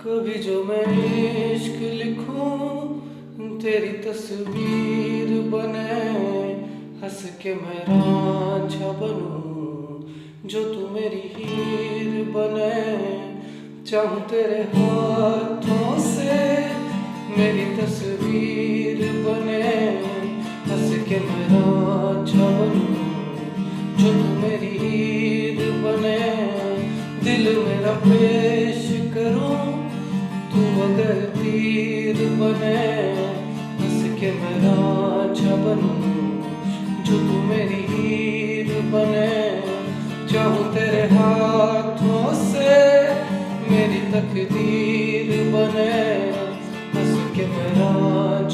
कभी जो मैं इश्क लिखूं तेरी तस्वीर बने, हंस के मैं रांझा बनूं जो तू मेरी हीर बने। चाहूं तेरे हाथों से मेरी तस्वीर बने, हंस के मैं रांझा बनूं जो तू मेरी हीर बने। दिल मेरा पेश करूं तू अगर तीर बने, हंस के मैं रांझा बनूं जो तू मेरी हीर बने। चाहूं तेरे हाथों से मेरी तकदीर बने, हंस के मैं रांझा